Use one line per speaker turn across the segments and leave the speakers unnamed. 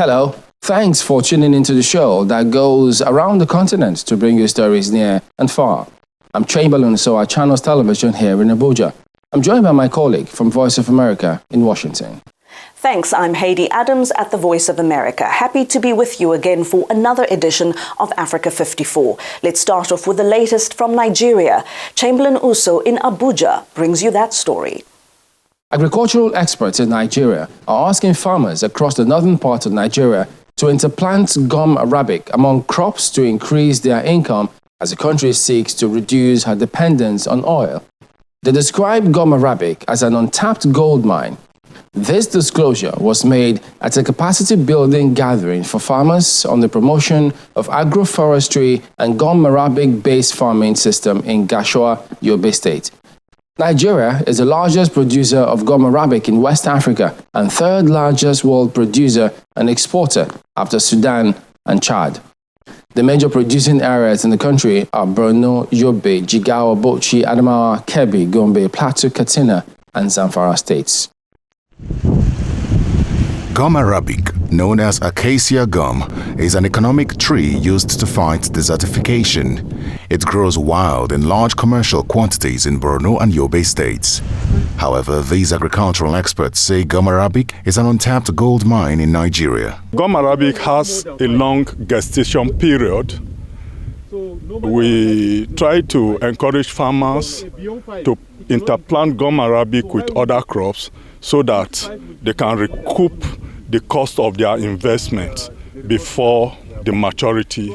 Hello, thanks for tuning into the show that goes around the continent to bring you stories near and far. I'm Chamberlain, so our channel's television here in Abuja. I'm joined by my colleague from Voice of America in Washington.
Thanks, I'm Heidi Adams at the Voice of America. Happy to be with you again for another edition of Africa 54. Let's start off with the latest from Nigeria. Chamberlain Uso in Abuja brings you that story.
Agricultural experts in Nigeria are asking farmers across the northern part of Nigeria to interplant gum arabic among crops to increase their income as the country seeks to reduce her dependence on oil. They describe gum arabic as an untapped gold mine. This disclosure was made at a capacity-building gathering for farmers on the promotion of agroforestry and gum arabic-based farming system in Gashuwa, Yobe State. Nigeria is the largest producer of gum arabic in West Africa and third largest world producer and exporter after Sudan and Chad. The major producing areas in the country are Borno, Yobe, Jigawa, Bauchi, Adamawa, Kebbi, Gombe, Plateau, Katsina, and Zamfara states.
Gum arabic, known as acacia gum, is an economic tree used to fight desertification. It grows wild in large commercial quantities in Borno and Yobe states. However, these agricultural experts say gum arabic is an untapped gold mine in Nigeria.
Gum arabic has a long gestation period. We try to encourage farmers to interplant gum arabic with other crops so that they can recoup the cost of their investment before the maturity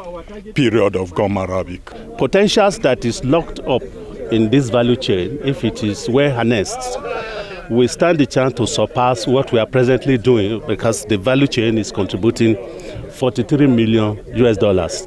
period of gum arabic.
Potentials that is locked up in this value chain, if it is well harnessed, we stand the chance to surpass what we are presently doing because the value chain is contributing $43 million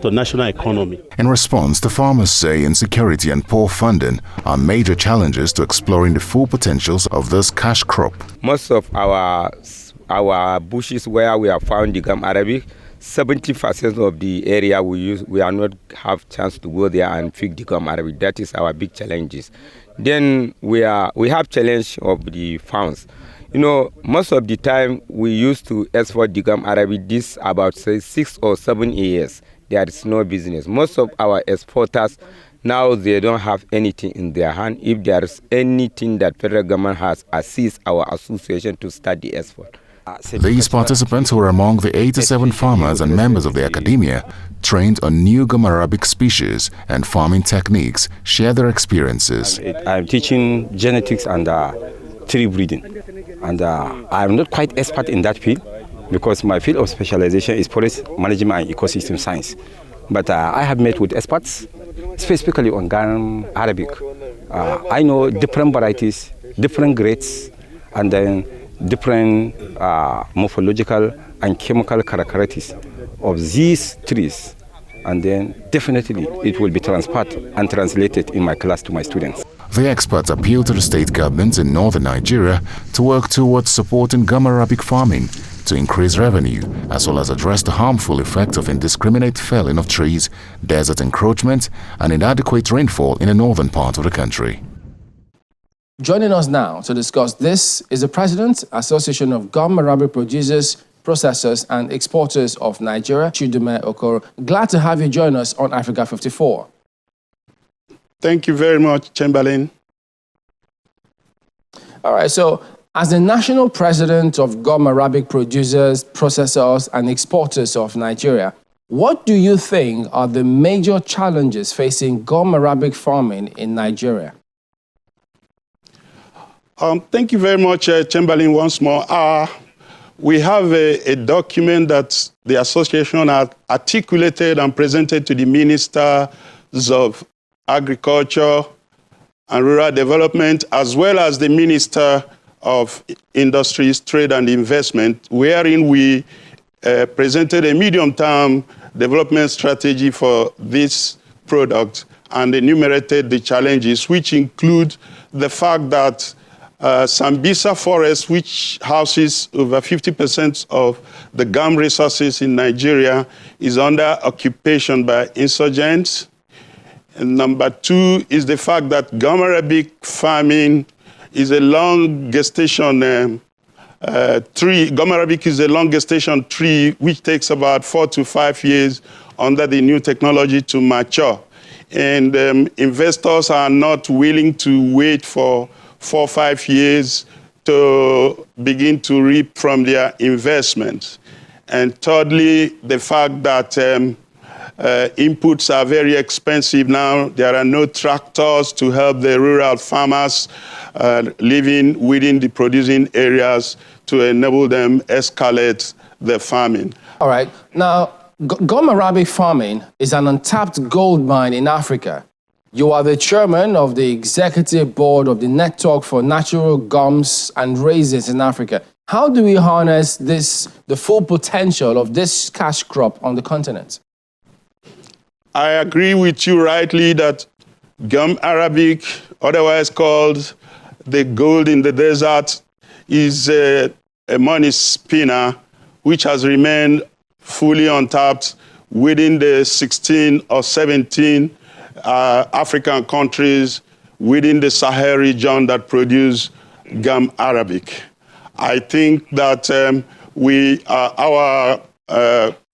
to national economy.
In response, the farmers say insecurity and poor funding are major challenges to exploring the full potentials of this cash crop.
Most of our bushes where we have found the gum arabic, 70% of the area we are not have chance to go there and pick the gum arabic. That is our big challenges. Then we have challenge of the farms. You know, most of the time we used to export the gum arabic this about say 6 or 7 years. There is no business. Most of our exporters now they don't have anything in their hand. If there is anything that federal government has assist our association to start the export.
These participants, who were among the 87 farmers and members of the academia, trained on new gum arabic species and farming techniques, share their experiences.
I'm teaching genetics and tree breeding, and I'm not quite expert in that field because my field of specialization is forest management and ecosystem science. But I have met with experts, specifically on gum arabic. I know different varieties, different grades, and then different morphological and chemical characteristics of these trees, and then definitely it will be transferred and translated in my class to my students.
The experts appeal to the state governments in northern Nigeria to work towards supporting gum arabic farming to increase revenue, as well as address the harmful effects of indiscriminate felling of trees, desert encroachment, and inadequate rainfall in the northern part of the country.
Joining us now to discuss this is the President, Association of Gum Arabic Producers, Processors and Exporters of Nigeria, Chidume Okoro. Glad to have you join us on Africa 54.
Thank you very much, Chamberlain.
All right, so as the National President of Gum Arabic Producers, Processors and Exporters of Nigeria, what do you think are the major challenges facing gum arabic farming in Nigeria?
Thank you very much, Chamberlain, once more. We have a document that the association has articulated and presented to the Ministers of Agriculture and Rural Development, as well as the Minister of Industries, Trade and Investment, wherein we presented a medium-term development strategy for this product and enumerated the challenges, which include the fact that Sambisa Forest, which houses over 50% of the gum resources in Nigeria, is under occupation by insurgents. And number two is the fact that gum arabic farming is a long gestation tree. Gum arabic is the longest gestation tree, which takes about 4 to 5 years under the new technology to mature. And investors are not willing to wait for 4 or 5 years to begin to reap from their investments. And thirdly, the fact that inputs are very expensive now. There are no tractors to help the rural farmers living within the producing areas to enable them escalate the farming.
All right. Now, gum arabic farming is an untapped gold mine in Africa. You are the chairman of the executive board of the Network for Natural Gums and Raisins in Africa. How do we harness the full potential of this cash crop on the continent?
I agree with you rightly that gum arabic, otherwise called the gold in the desert, is a money spinner which has remained fully untapped within the 16 or 17 African countries within the Sahel region that produce gum arabic. I think that our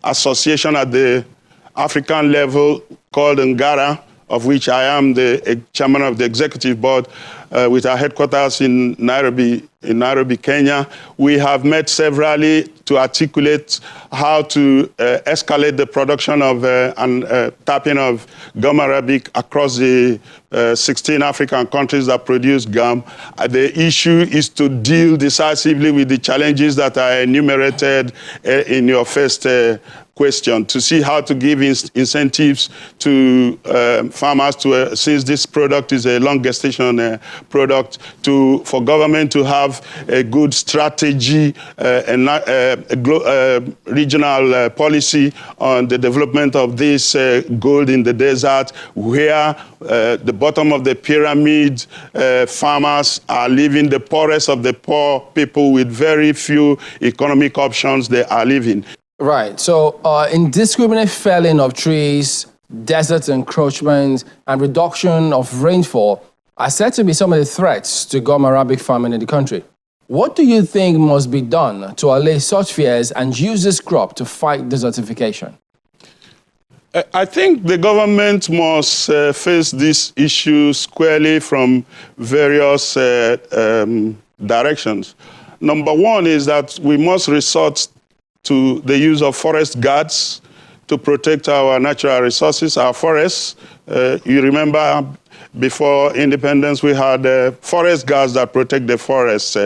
association at the African level called Ngara, of which I am the chairman of the executive board, with our headquarters in Nairobi, Kenya. We have met severally to articulate how to escalate the production of and tapping of gum arabic across the 16 African countries that produce gum. The issue is to deal decisively with the challenges that I enumerated in your first question, to see how to give incentives to farmers to, since this product is a long gestation product, for government to have a good strategy and regional policy on the development of this gold in the desert, where the bottom of the pyramid farmers are living, the poorest of the poor people with very few economic options they are living.
Right. So indiscriminate felling of trees, desert encroachment, and reduction of rainfall are said to be some of the threats to gum arabic farming in the country. What do you think must be done to allay such fears and use this crop to fight desertification?
I think the government must face this issue squarely from various directions. Number one is that we must resort to the use of forest guards to protect our natural resources, our forests. You remember before independence, we had forest guards that protect the forests.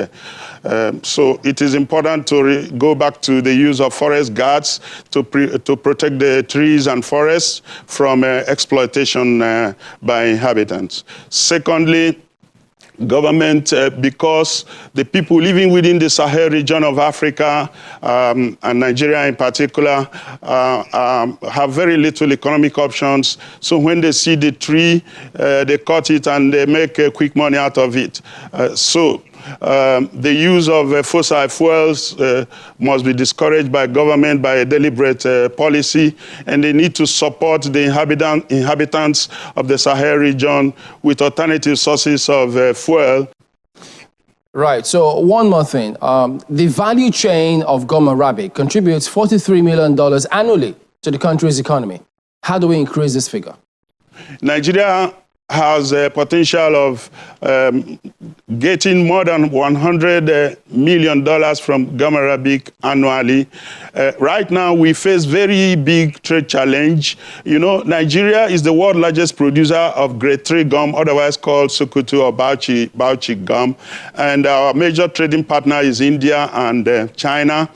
So it is important to go back to the use of forest guards to protect the trees and forests from exploitation by inhabitants. Secondly, government, because the people living within the Sahel region of Africa and Nigeria in particular have very little economic options. So when they see the tree, they cut it and they make quick money out of it. The use of fossil fuels must be discouraged by government by a deliberate policy, and they need to support the inhabitants of the Sahel region with alternative sources of fuel.
Right. So one more thing. The value chain of gum arabic contributes $43 million annually to the country's economy. How do we increase this figure?
Nigeria has a potential of getting more than $100 million from gum arabic annually. Right now, we face very big trade challenge. You know, Nigeria is the world's largest producer of grade 3 gum, otherwise called Sokoto or Bauchi gum. And our major trading partner is India and China.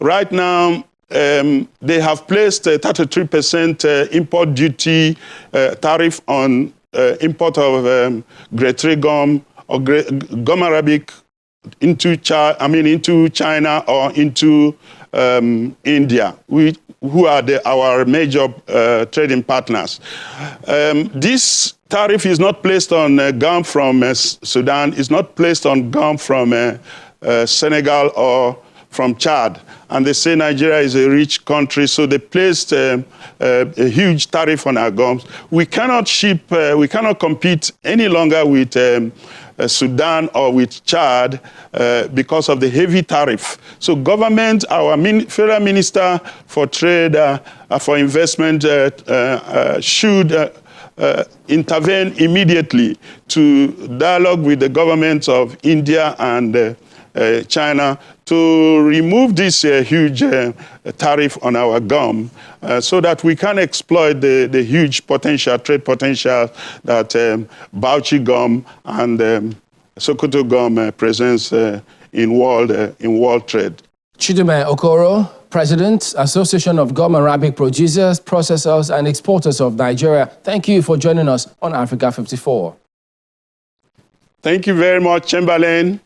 Right now, they have placed a 33% import duty tariff on import of grade 3 gum or gum arabic into China or into India, who are our major trading partners. This tariff is not placed on gum from Sudan, it's not placed on gum from Senegal or from Chad. And they say Nigeria is a rich country, so they placed a huge tariff on our gums. We cannot ship, we cannot compete any longer with Sudan or with Chad because of the heavy tariff. So government, our Federal Minister for Trade, for Investment should intervene immediately to dialogue with the governments of India and China to remove this huge tariff on our gum so that we can exploit the huge potential, trade potential that Bauchi gum and Sokoto gum presents in world trade.
Chidume Okoro, President, Association of Gum Arabic Producers, Processors and Exporters of Nigeria, thank you for joining us on Africa 54.
Thank you very much, Chamberlain.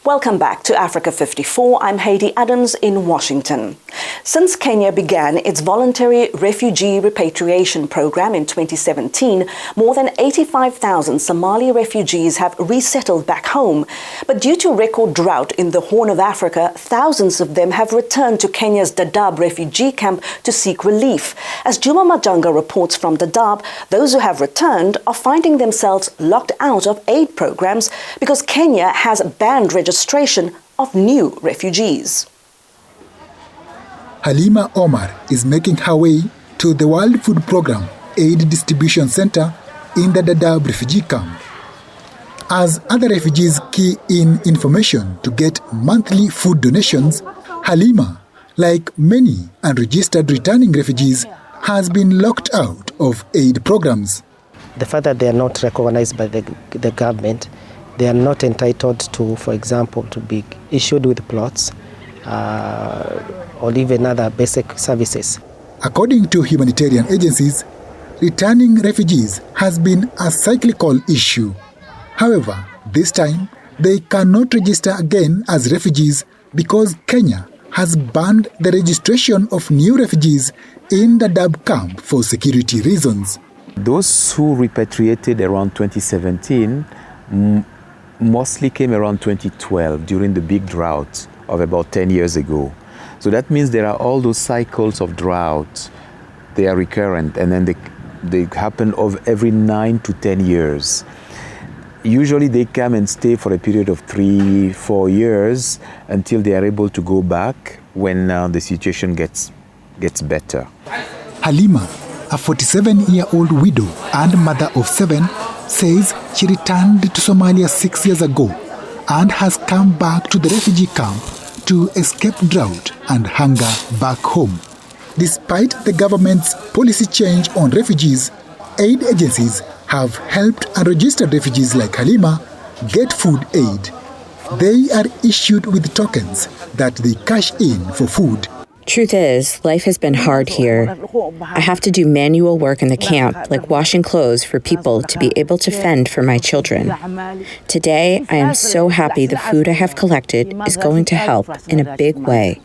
Welcome back to Africa 54. I'm Heidi Adams in Washington. Since Kenya began its voluntary refugee repatriation program in 2017, more than 85,000 Somali refugees have resettled back home. But due to record drought in the Horn of Africa, thousands of them have returned to Kenya's Dadaab refugee camp to seek relief. As Juma Majanga reports from Dadaab, those who have returned are finding themselves locked out of aid programs because Kenya has banned registration of new refugees.
Halima Omar is making her way to the World Food Programme Aid Distribution Center in the Dadaab refugee camp. As other refugees key in information to get monthly food donations, Halima, like many unregistered returning refugees, has been locked out of aid programs.
The fact that they are not recognized by the government, they are not entitled to, for example, to be issued with plots or even other basic services.
According to humanitarian agencies, returning refugees has been a cyclical issue. However, this time, they cannot register again as refugees because Kenya has banned the registration of new refugees in the Dadaab camp for security reasons.
Those who repatriated around 2017 mostly came around 2012 during the big drought of about 10 years ago. So that means there are all those cycles of drought. They are recurrent and then they happen over every 9 to 10 years. Usually they come and stay for a period of 3-4 years until they are able to go back when the situation gets better.
Halima, a 47-year-old widow and mother of 7, says she returned to Somalia 6 years ago and has come back to the refugee camp to escape drought and hunger back home. Despite the government's policy change on refugees, aid agencies have helped unregistered refugees like Halima get food aid. They are issued with tokens that they cash in for food.
Truth is, life has been hard here. I have to do manual work in the camp, like washing clothes for people to be able to fend for my children. Today, I am so happy the food I have collected is going to help in a big way.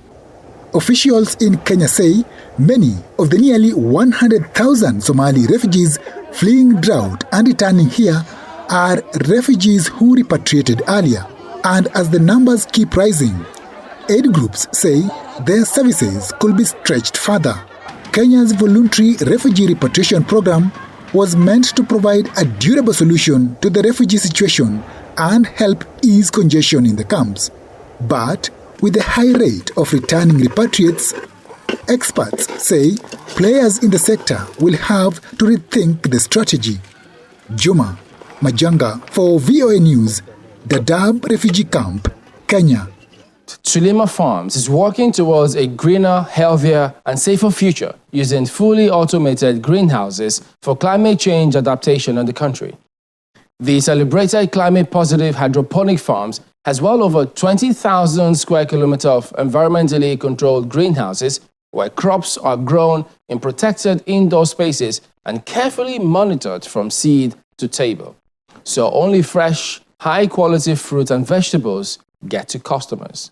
Officials in Kenya say many of the nearly 100,000 Somali refugees fleeing drought and returning here are refugees who repatriated earlier. And as the numbers keep rising, aid groups say their services could be stretched further. Kenya's voluntary refugee repatriation program was meant to provide a durable solution to the refugee situation and help ease congestion in the camps. But with the high rate of returning repatriates, experts say players in the sector will have to rethink the strategy. Juma Majanga for VOA News, Dadaab Refugee Camp, Kenya.
Sulema Farms is working towards a greener, healthier and safer future using fully automated greenhouses for climate change adaptation in the country. The celebrated climate-positive hydroponic farms has well over 20,000 square kilometers of environmentally controlled greenhouses where crops are grown in protected indoor spaces and carefully monitored from seed to table. So only fresh, high-quality fruit and vegetables get to customers.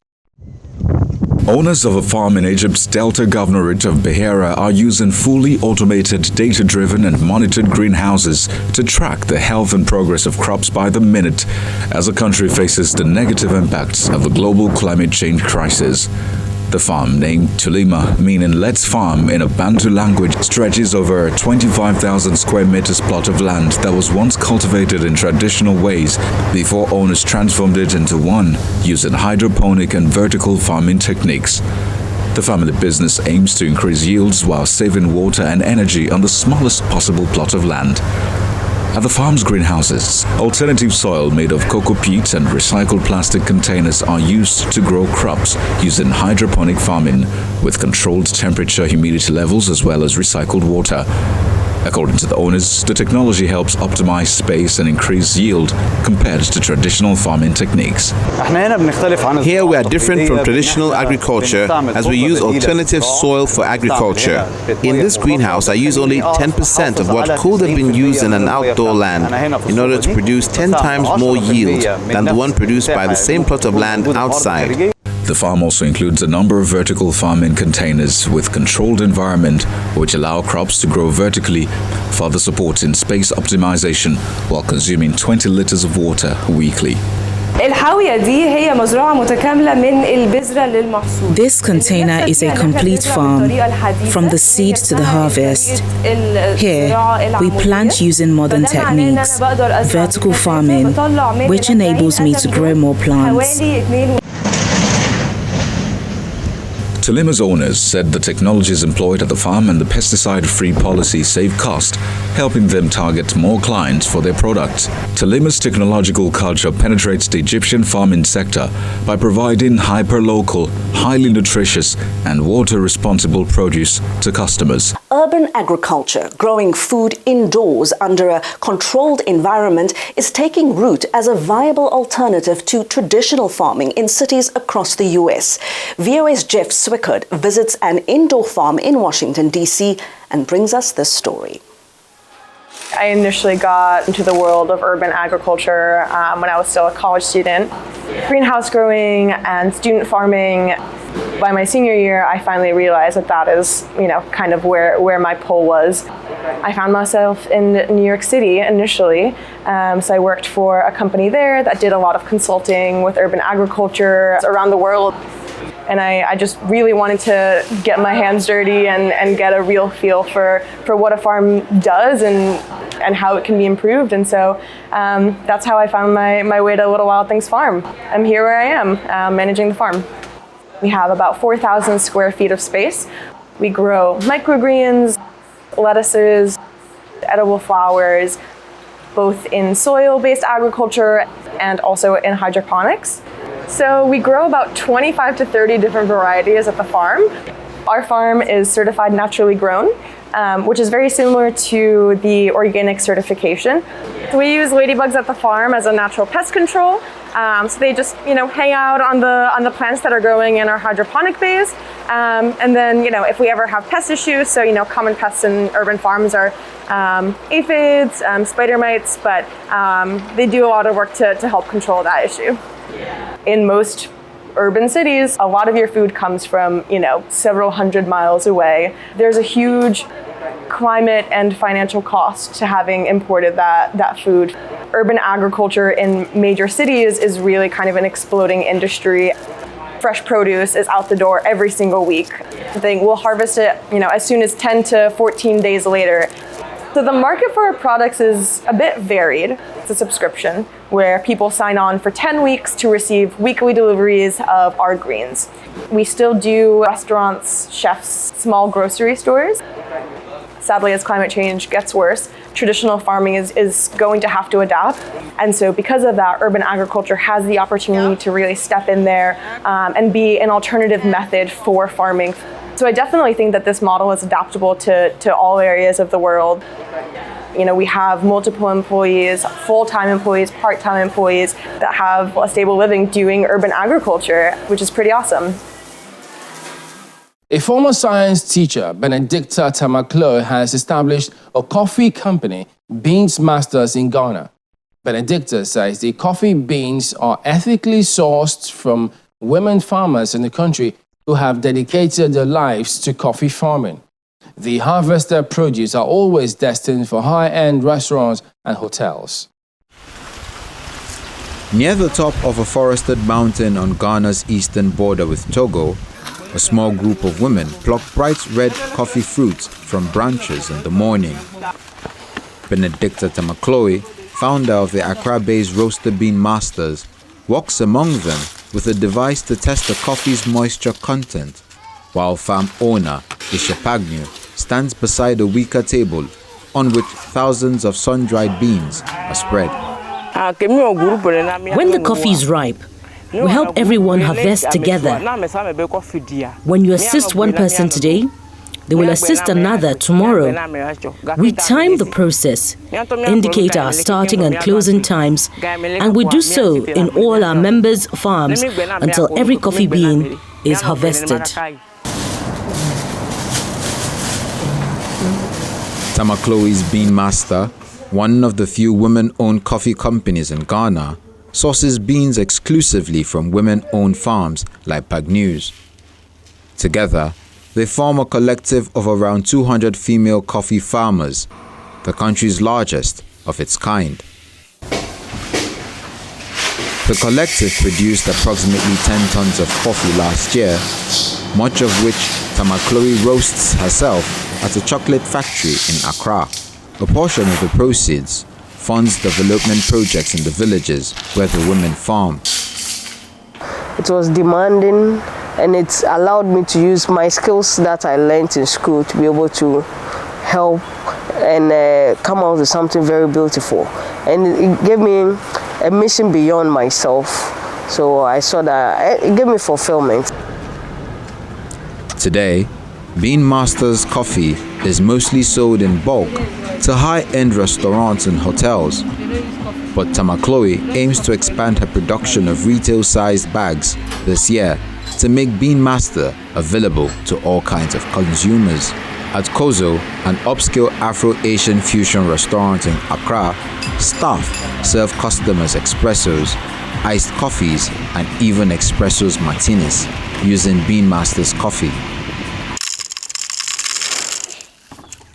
Owners of a farm in Egypt's Delta Governorate of Beira are using fully automated, data-driven and monitored greenhouses to track the health and progress of crops by the minute as the country faces the negative impacts of the global climate change crisis. The farm, named Tulima, meaning let's farm in a Bantu language, stretches over a 25,000 square meters plot of land that was once cultivated in traditional ways before owners transformed it into one using hydroponic and vertical farming techniques. The family business aims to increase yields while saving water and energy on the smallest possible plot of land. At the farm's greenhouses, alternative soil made of cocoa peat and recycled plastic containers are used to grow crops using hydroponic farming with controlled temperature, humidity levels as well as recycled water. According to the owners, the technology helps optimize space and increase yield compared to traditional farming techniques.
Here we are different from traditional agriculture as we use alternative soil for agriculture. In this greenhouse, I use only 10% of what could have been used in an outdoor land in order to produce 10 times more yield than the one produced by the same plot of land outside.
The farm also includes a number of vertical farming containers with controlled environment which allow crops to grow vertically, further supporting space optimization while consuming 20 liters of water weekly.
This container is a complete farm, from the seed to the harvest. Here, we plant using modern techniques, vertical farming, which enables me to grow more plants.
Tulima's owners said the technologies employed at the farm and the pesticide-free policy save cost, helping them target more clients for their products. Tulima's technological culture penetrates the Egyptian farming sector by providing hyper-local, highly nutritious and water-responsible produce to customers.
Urban agriculture, growing food indoors under a controlled environment, is taking root as a viable alternative to traditional farming in cities across the U.S. VOA's Jeff Swickard visits an indoor farm in Washington, D.C. and brings us this story.
I initially got into the world of urban agriculture when I was still a college student. Greenhouse growing and student farming. By my senior year, I finally realized that that is, kind of where my pull was. I found myself in New York City initially, so I worked for a company there that did a lot of consulting with urban agriculture around the world. And I just really wanted to get my hands dirty and get a real feel for what a farm does and how it can be improved. And so that's how I found my way to Little Wild Things Farm. I'm here where I am, managing the farm. We have about 4,000 square feet of space. We grow microgreens, lettuces, edible flowers, both in soil-based agriculture and also in hydroponics. So we grow about 25 to 30 different varieties at the farm. Our farm is certified naturally grown, which is very similar to the organic certification. We use ladybugs at the farm as a natural pest control. So they just, hang out on the plants that are growing in our hydroponic bays. And then, if we ever have pest issues, so, common pests in urban farms are aphids, spider mites, but they do a lot of work to help control that issue. In most urban cities, a lot of your food comes from, several hundred miles away. There's a huge climate and financial cost to having imported that food. Urban agriculture in major cities is really kind of an exploding industry. Fresh produce is out the door every single week. We'll harvest it, as soon as 10 to 14 days later. So the market for our products is a bit varied. It's a subscription where people sign on for 10 weeks to receive weekly deliveries of our greens. We still do restaurants, chefs, small grocery stores. Sadly, as climate change gets worse, traditional farming is going to have to adapt. And so because of that, urban agriculture has the opportunity to really step in there and be an alternative method for farming. So I definitely think that this model is adaptable to all areas of the world. We have multiple employees, full-time employees, part-time employees that have a stable living doing urban agriculture, which is pretty awesome.
A former science teacher, Benedicta Tamaklo, has established a coffee company, Beans Masters, in Ghana. Benedicta says the coffee beans are ethically sourced from women farmers in the country who have dedicated their lives to coffee farming. The harvested produce are always destined for high-end restaurants and hotels.
Near the top of a forested mountain on Ghana's eastern border with Togo, a small group of women pluck bright red coffee fruits from branches in the morning. Benedicta Tamakloe, founder of the Accra-based Roaster Bean Masters, walks among them with a device to test the coffee's moisture content, while farm owner Isha Pagnu stands beside a wicker table on which thousands of sun-dried beans are spread.
When the coffee is ripe, we help everyone harvest together. When you assist one person today, they will assist another tomorrow. We time the process, indicate our starting and closing times, and we do so in all our members' farms until every coffee bean is harvested.
Tamakloe's Bean Master, one of the few women-owned coffee companies in Ghana, sources beans exclusively from women-owned farms like Pagnu's. Together, they form a collective of around 200 female coffee farmers, the country's largest of its kind. The collective produced approximately 10 tons of coffee last year, much of which Tamakloe roasts herself at a chocolate factory in Accra. A portion of the proceeds funds development projects in the villages where the women farm.
It was demanding, and it's allowed me to use my skills that I learned in school to be able to help and come out with something very beautiful. And it gave me a mission beyond myself. So I saw that it gave me fulfillment.
Today, Bean Master's coffee is mostly sold in bulk to high-end restaurants and hotels. But Tamakloe aims to expand her production of retail-sized bags this year to make Bean Master available to all kinds of consumers. At Kozo, an upscale Afro-Asian fusion restaurant in Accra, staff serve customers espressos, iced coffees, and even espressos martinis using Bean Master's coffee.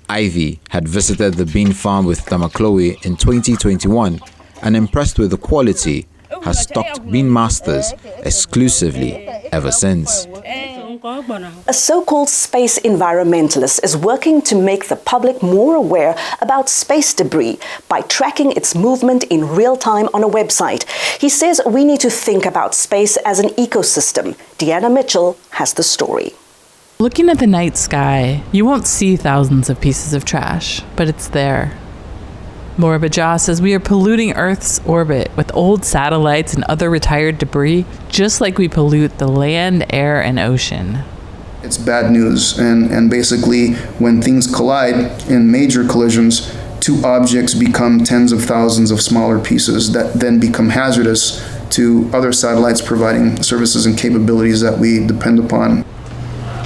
Ivy had visited the bean farm with Tamakloe in 2021 and, impressed with the quality, has stocked Bean Masters exclusively ever since.
A so-called space environmentalist is working to make the public more aware about space debris by tracking its movement in real time on a website. He says we need to think about space as an ecosystem. Deanna Mitchell has the story.
Looking at the night sky, you won't see thousands of pieces of trash, but it's there. Moraba Jah says we are polluting Earth's orbit with old satellites and other retired debris, just like we pollute the land, air, and ocean.
It's bad news, and basically when things collide in major collisions, two objects become tens of thousands of smaller pieces that then become hazardous to other satellites providing services and capabilities that we depend upon.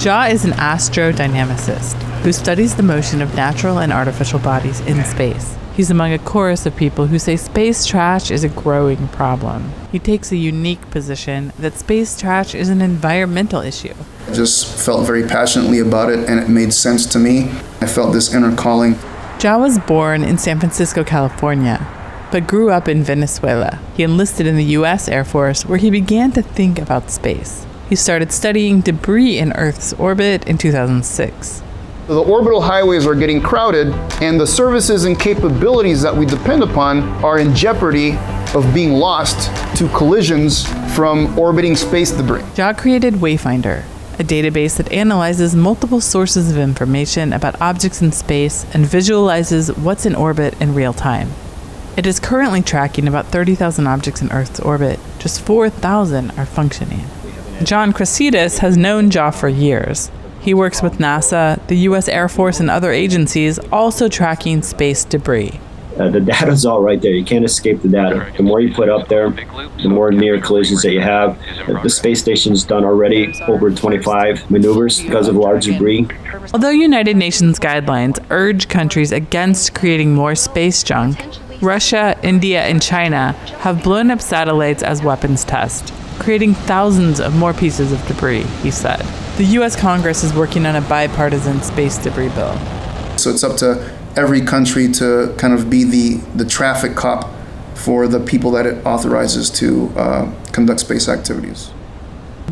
Jah is an astrodynamicist who studies the motion of natural and artificial bodies in space. He's among a chorus of people who say space trash is a growing problem. He takes a unique position that space trash is an environmental issue.
I just felt very passionately about it, and it made sense to me. I felt this inner calling.
Jah was born in San Francisco, California, but grew up in Venezuela. He enlisted in the U.S. Air Force, where he began to think about space. He started studying debris in Earth's orbit in 2006.
The orbital highways are getting crowded, and the services and capabilities that we depend upon are in jeopardy of being lost to collisions from orbiting space debris.
Jah created Wayfinder, a database that analyzes multiple sources of information about objects in space and visualizes what's in orbit in real time. It is currently tracking about 30,000 objects in Earth's orbit. Just 4,000 are functioning. John Cressidas has known Jah for years. He works with NASA, the U.S. Air Force, and other agencies, also tracking space debris.
The data's all right there. You can't escape the data. The more you put up there, the more near collisions that you have. The space station's done already over 25 maneuvers because of large debris.
Although United Nations guidelines urge countries against creating more space junk, Russia, India, and China have blown up satellites as weapons tests, creating thousands of more pieces of debris, he said. The U.S. Congress is working on a bipartisan space debris bill.
So it's up to every country to kind of be the traffic cop for the people that it authorizes to conduct space activities.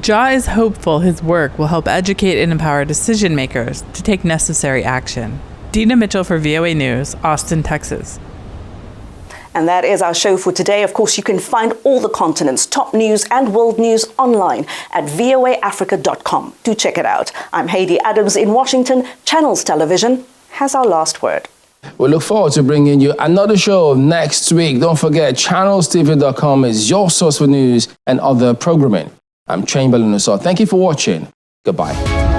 Jah is hopeful his work will help educate and empower decision makers to take necessary action. Dina Mitchell for VOA News, Austin, Texas.
And that is our show for today. Of course, you can find all the continent's top news and world news online at voaafrica.com. Do check it out. I'm Haiti Adams in Washington. Channels Television has our last word.
We look forward to bringing you another show next week. Don't forget, channelstv.com is your source for news and other programming. I'm Chamberlain Uso. Thank you for watching. Goodbye.